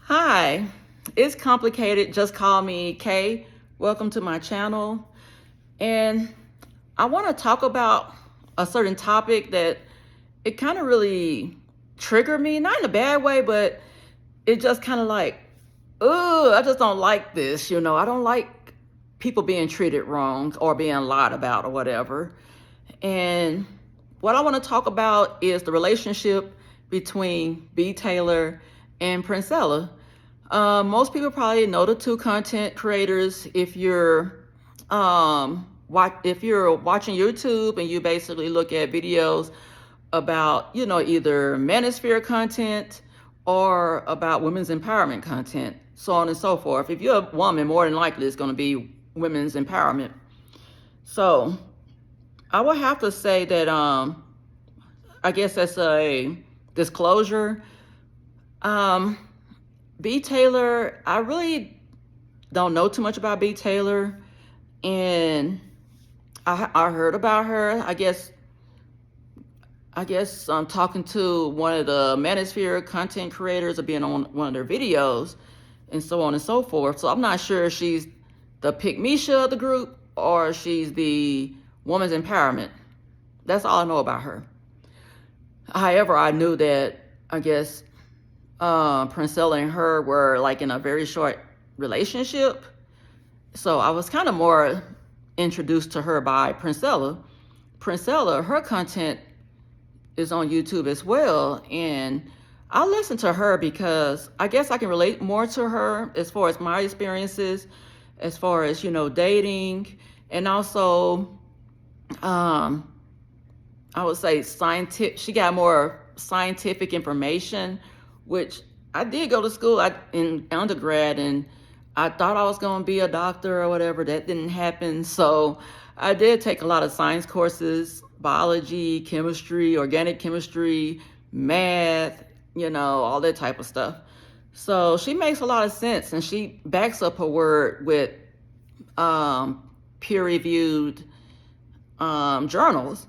Hi, it's complicated. Just call me Kay. Welcome to my channel. And I want to talk about a certain topic that it kind of really triggered me, not in a bad way, but it just kind of like, oh, I just don't like this. I don't like people being treated wrong or being lied about or whatever. And what I want to talk about is the relationship between B. Taylor and Princella. Most people probably know the two content creators. If you're watching YouTube and you basically look at videos about either manosphere content or about women's empowerment content, so on and so forth. If you're a woman, more than likely it's going to be women's empowerment. So I would have to say that I guess that's a disclosure. B. Taylor, I really don't know too much about B. Taylor, and I heard about her. I guess I'm talking to one of the Manosphere content creators or being on one of their videos, and so on and so forth. So I'm not sure if she's the pick-me-sha of the group or she's the woman's empowerment. That's all I know about her. However, I knew that, I guess, Princella and her were like in a very short relationship. So I was kind of more introduced to her by Princella. Princella, her content is on YouTube as well. And I listen to her because I guess I can relate more to her as far as my experiences, as far as, dating, and also, I would say scientific. She got more scientific information, which I did go to school in undergrad, and I thought I was going to be a doctor or whatever. That didn't happen. So I did take a lot of science courses, biology, chemistry, organic chemistry, math, all that type of stuff. So she makes a lot of sense, and she backs up her word with peer-reviewed journals.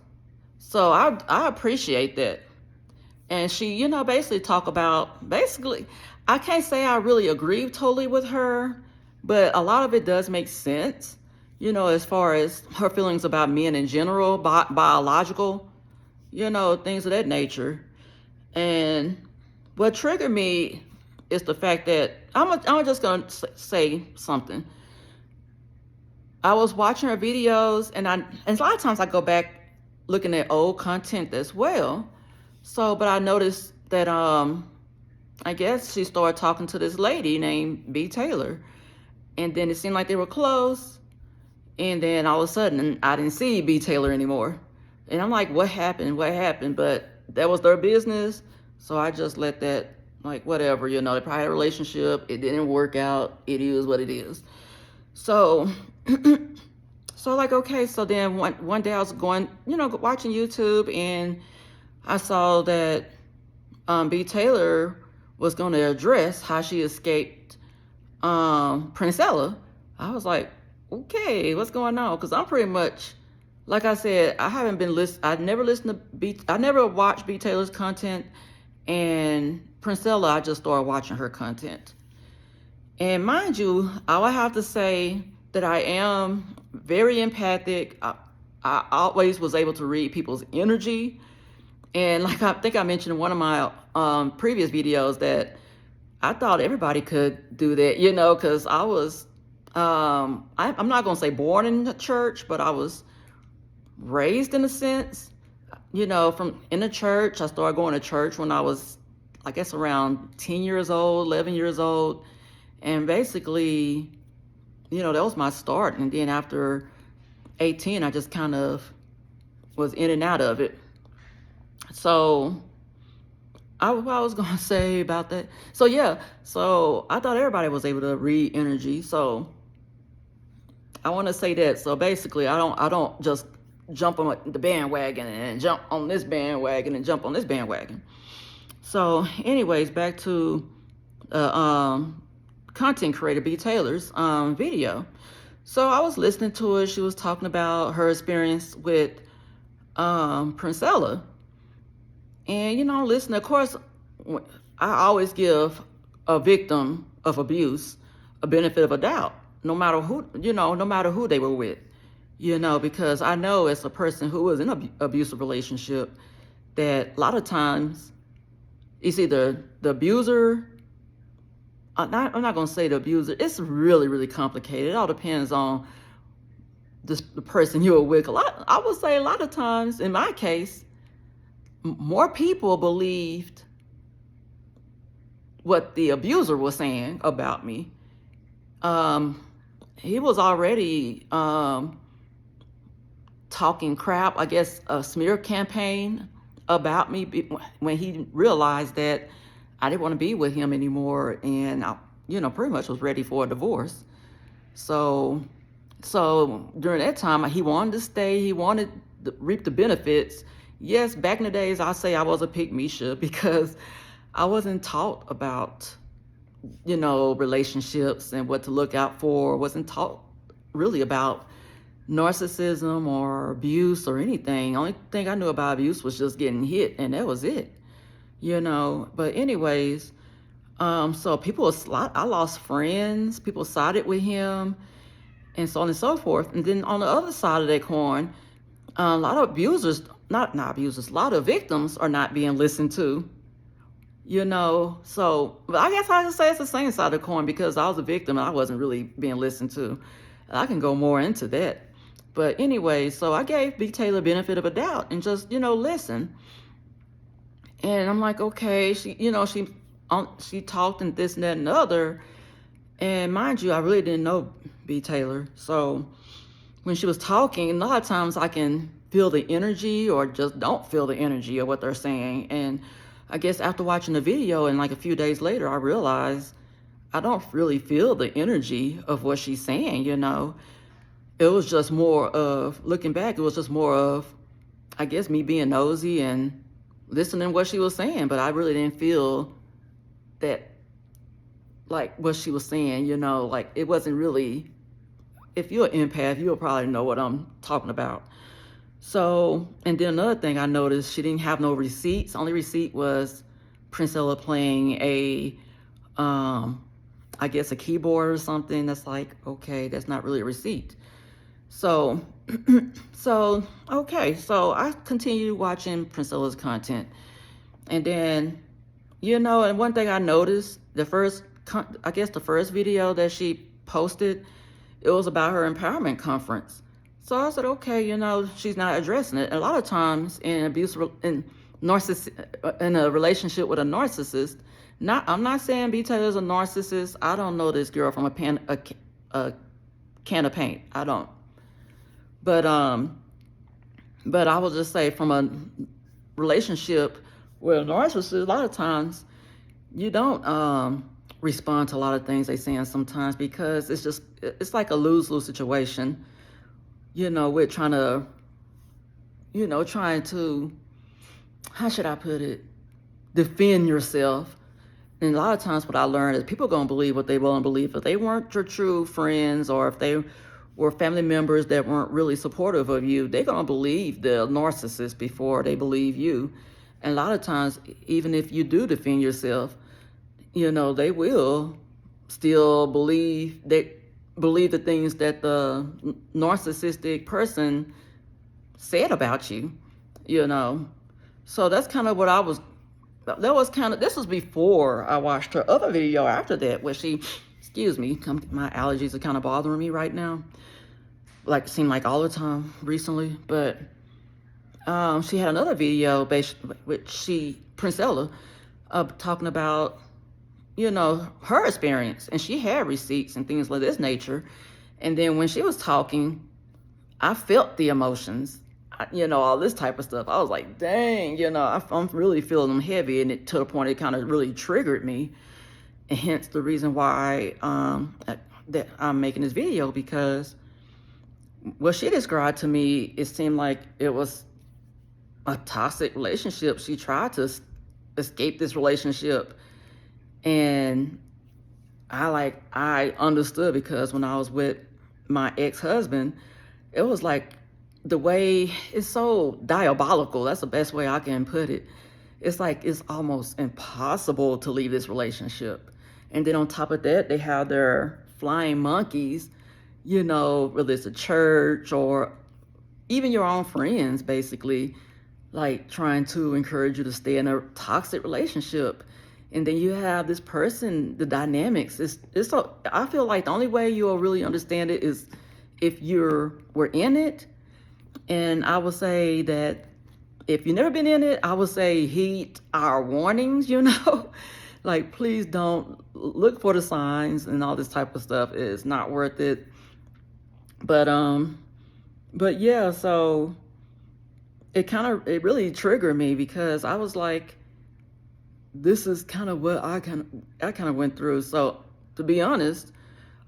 So I appreciate that. And she, basically talk about, I can't say I really agree totally with her, but a lot of it does make sense, as far as her feelings about men in general, biological, things of that nature. And what triggered me is the fact that I'm just going to say something. I was watching her videos, and a lot of times I go back looking at old content as well. So, but I noticed that I guess she started talking to this lady named B. Taylor, and then it seemed like they were close, and then all of a sudden I didn't see B. Taylor anymore, and I'm like, what happened? What happened? But that was their business, so I just let that, like, whatever. They probably had a relationship. It didn't work out. It is what it is. So. So like, okay, so then one day I was going, watching YouTube, and I saw that B. Taylor was going to address how she escaped Princella. I was like, okay, what's going on? Because I'm pretty much, like I said, I never watched B. Taylor's content, and Princella, I just started watching her content. And mind you, I would have to say that I am very empathic. I always was able to read people's energy. And like I think I mentioned in one of my previous videos that I thought everybody could do that, because I was, I'm not going to say born in the church, but I was raised in a sense, from in the church. I started going to church when I was, I guess, around 10 years old, 11 years old. And basically, that was my start. And then after 18, I just kind of was in and out of it. So what I was going to say about that. So yeah, so I thought everybody was able to read energy. So I want to say that. So basically, I don't just jump on the bandwagon and jump on this bandwagon and jump on this bandwagon. So anyways, back to content creator B. Taylor's video. So I was listening to her. She was talking about her experience with Princella. And, listen, of course, I always give a victim of abuse a benefit of a doubt, no matter who, no matter who they were with, because I know as a person who was in an abusive relationship that a lot of times it's either the abuser. I'm not going to say the abuser. It's really, really complicated. It all depends on the person you were with. I would say a lot of times, in my case, more people believed what the abuser was saying about me. He was already talking crap, I guess a smear campaign about me when he realized that I didn't want to be with him anymore, and I, pretty much was ready for a divorce. So during that time, he wanted to stay. He wanted to reap the benefits. Yes, back in the days, I say I was a pygmy because I wasn't taught about, relationships and what to look out for. Wasn't taught really about narcissism or abuse or anything. Only thing I knew about abuse was just getting hit, and that was it. But anyways, so I lost friends. People sided with him, and so on and so forth. And then on the other side of that coin, a lot of abusers, not abusers, a lot of victims are not being listened to. So but I guess I can say it's the same side of the coin because I was a victim and I wasn't really being listened to. I can go more into that. But anyway, so I gave B. Taylor benefit of a doubt and just, listen. And I'm like, okay, she talked and this and that and the other. And mind you, I really didn't know B. Taylor. So when she was talking, a lot of times I can feel the energy or just don't feel the energy of what they're saying. And I guess after watching the video and like a few days later, I realized I don't really feel the energy of what she's saying, It was just more of, looking back, it was just more of, I guess, me being nosy and listening to what she was saying. But I really didn't feel that, like, what she was saying, like, it wasn't really, if you're an empath, you'll probably know what I'm talking about. So, and then another thing I noticed, she didn't have no receipts. Only receipt was Princella playing I guess a keyboard or something. That's like, okay, that's not really a receipt. So, okay. So I continued watching Princella's content. And then, and one thing I noticed, the first video that she posted, it was about her empowerment conference. So I said, okay, she's not addressing it. A lot of times in in a relationship with a narcissist, I'm not saying B. Taylor's a narcissist. I don't know this girl from a can of paint. I don't. But I will just say, from a relationship with a narcissist, a lot of times you don't respond to a lot of things they saying sometimes because it's like a lose-lose situation. We're trying to, how should I put it, defend yourself. And a lot of times what I learned is people are going to believe what they want to believe. If they weren't your true friends, or if they were family members that weren't really supportive of you, they're going to believe the narcissist before they believe you. And a lot of times, even if you do defend yourself, they will still believe the things that the narcissistic person said about you, So that's kind of what this was before I watched her other video after that, where excuse me, my allergies are kind of bothering me right now. Like, it seemed like all the time recently. But she had another video, Princella, talking about, her experience. And she had receipts and things like this nature. And then when she was talking, I felt the emotions, all this type of stuff. I was like, dang, I'm really feeling them heavy. And to the point it kind of really triggered me. And hence the reason why that I'm making this video, because what she described to me, it seemed like it was a toxic relationship. She tried to escape this relationship. And I understood, because when I was with my ex-husband, it was like, the way, it's so diabolical. That's the best way I can put it. It's like, it's almost impossible to leave this relationship. And then on top of that, they have their flying monkeys, whether it's a church or even your own friends, basically, like trying to encourage you to stay in a toxic relationship. And then you have this person, the dynamics. It's so, I feel like the only way you'll really understand it is if we're in it. And I would say that if you've never been in it, I would say heed our warnings, like please don't look for the signs and all this type of stuff. It's not worth it. But yeah, so it really triggered me because I was like, this is kind of what I kind of went through. So to be honest,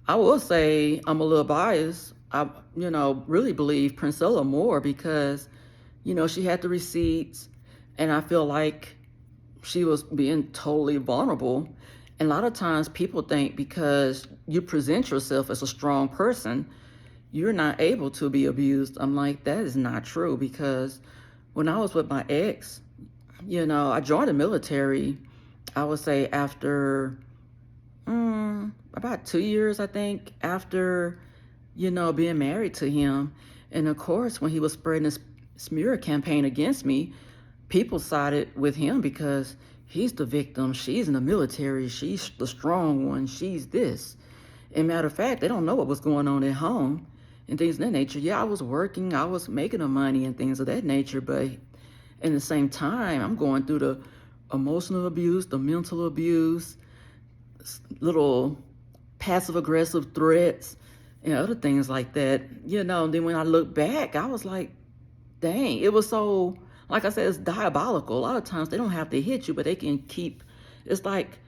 I will say I'm a little biased. I really believe Princella more because she had the receipts, and I feel like she was being totally vulnerable. And a lot of times people think because you present yourself as a strong person, you're not able to be abused. I'm like, that is not true, because when I was with my ex, I joined the military, I would say after about 2 years, I think, after, being married to him. And of course, when he was spreading this smear campaign against me, people sided with him because he's the victim. She's in the military. She's the strong one. She's this. And matter of fact, they don't know what was going on at home and things of that nature. Yeah, I was working. I was making the money and things of that nature. But in the same time, I'm going through the emotional abuse, the mental abuse, little passive-aggressive threats, and other things like that. And then when I look back, I was like, dang, it was so, like I said, it's diabolical. A lot of times they don't have to hit you, but they can keep, it's like,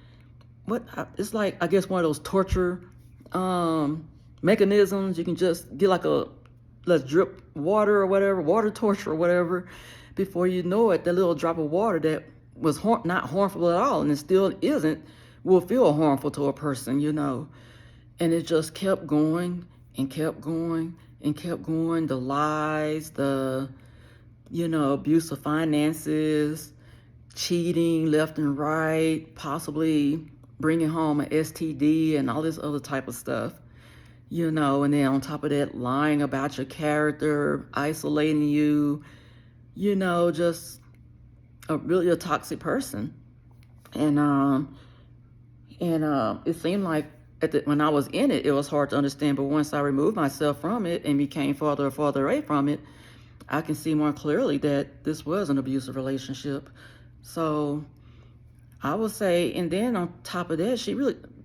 I guess one of those torture mechanisms. You can just get like let's drip water or whatever, water torture or whatever. Before you know it, that little drop of water that was not harmful at all, and it still isn't, will feel harmful to a person, And it just kept going and kept going and kept going. The lies, the, abuse of finances, cheating left and right, possibly bringing home an STD and all this other type of stuff, and then on top of that, lying about your character, isolating you, just really a toxic person. And it seemed like when I was in it, it was hard to understand. But once I removed myself from it and became farther and farther away from it, I can see more clearly that this was an abusive relationship. So I would say, and then on top of that,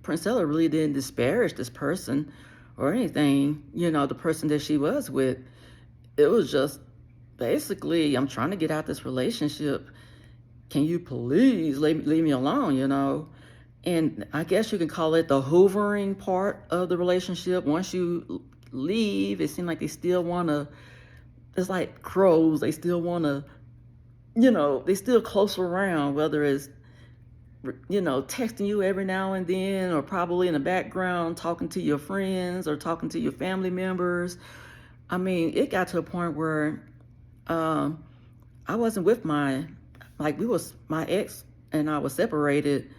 Princella really didn't disparage this person or anything, the person that she was with. It was just basically, I'm trying to get out this relationship. Can you please leave me alone, And I guess you can call it the hoovering part of the relationship. Once you leave, it seems like they still want to, it's like crows. They still want to, they still close around, whether it's, texting you every now and then, or probably in the background talking to your friends or talking to your family members. I mean, it got to a point where I wasn't with my ex and I was separated,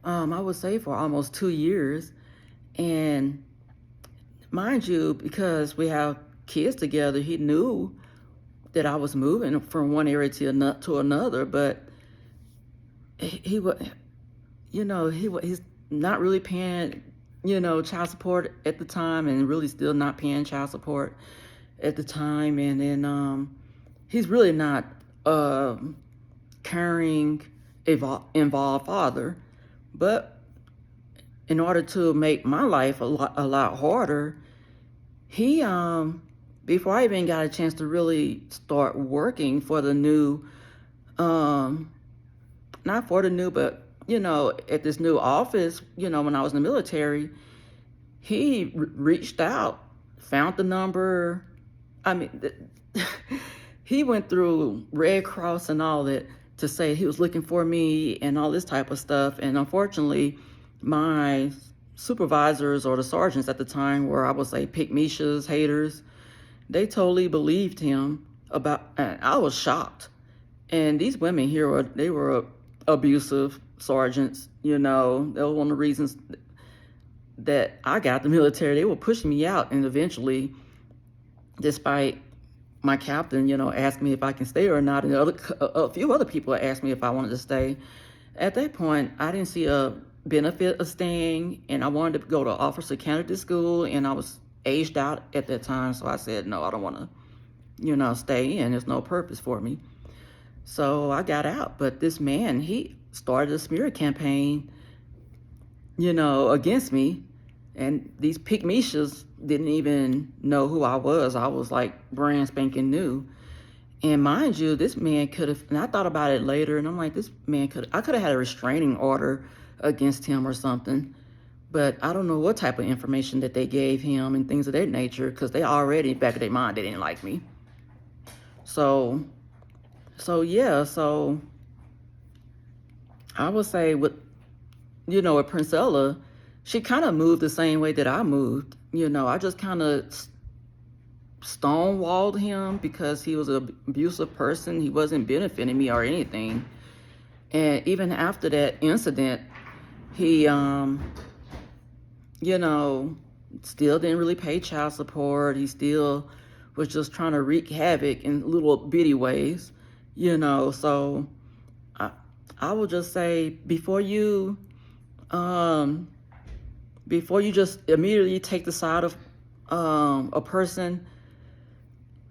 I would say for almost 2 years. And mind you, because we have kids together, he knew that I was moving from one area to another, but he's not really paying, child support at the time, and really still not paying child support at the time. And then he's really not caring, involved father. But in order to make my life a lot harder, he before I even got a chance to really start working for the new, not for the new, but at this new office, when I was in the military, he reached out, found the number. I mean, he went through Red Cross and all that to say he was looking for me and all this type of stuff. And unfortunately, my supervisors or the sergeants at the time were, I would say, pick-me-shas, haters. They totally believed him and I was shocked. And these women here, they were abusive sergeants. You know, that was one of the reasons that I got the military. They were pushing me out, and eventually, despite my captain, you know, asked me if I can stay or not, and a few other people asked me if I wanted to stay. At that point, I didn't see a benefit of staying, and I wanted to go to officer candidate school, and I was aged out at that time, so I said, no, I don't want to, you know, stay in. There's no purpose for me. So I got out, but this man, he started a smear campaign, you know, against me, and these pygmishas didn't even know who I was. I was like brand spanking new. And mind you, this man could have, and I thought about it later, and I'm like, I could have had a restraining order against him or something, but I don't know what type of information that they gave him and things of that nature, because they already, back of their mind, they didn't like me. So I would say with Princella, she kind of moved the same way that I moved. You know, I just kind of stonewalled him because he was an abusive person. He wasn't benefiting me or anything. And even after that incident, he, still didn't really pay child support. He still was just trying to wreak havoc in little bitty ways, you know. So I will just say, before you just immediately take the side of a person,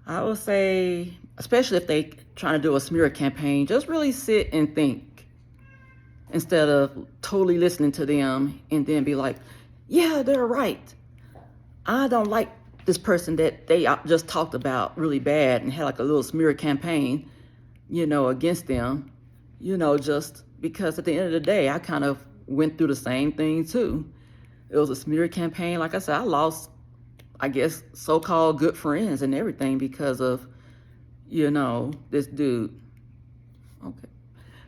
I would say, especially if they trying to do a smear campaign, just really sit and think instead of totally listening to them and then be like, yeah, they're right. I don't like this person that they just talked about really bad and had like a little smear campaign, you know, against them, you know, just because at the end of the day, I kind of went through the same thing too. It was a smear campaign. Like I said, I lost, I guess, so-called good friends and everything because of, you know, this dude. Okay.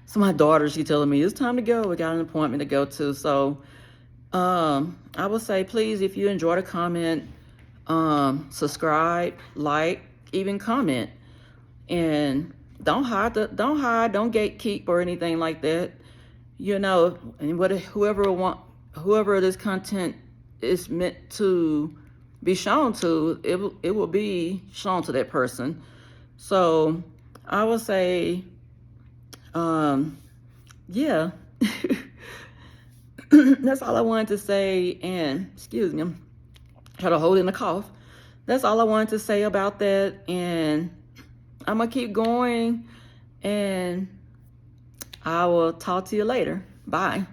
So my daughter, she telling me, it's time to go. We got an appointment to go to. So I would say, please, if you enjoyed a comment, subscribe, like, even comment. And don't don't gatekeep or anything like that. You know, and whoever this content is meant to be shown to, it will be shown to that person. So I would say, yeah, that's all I wanted to say. And excuse me, I'm trying to hold in a cough. That's all I wanted to say about that. And I'm gonna keep going, and I will talk to you later. Bye.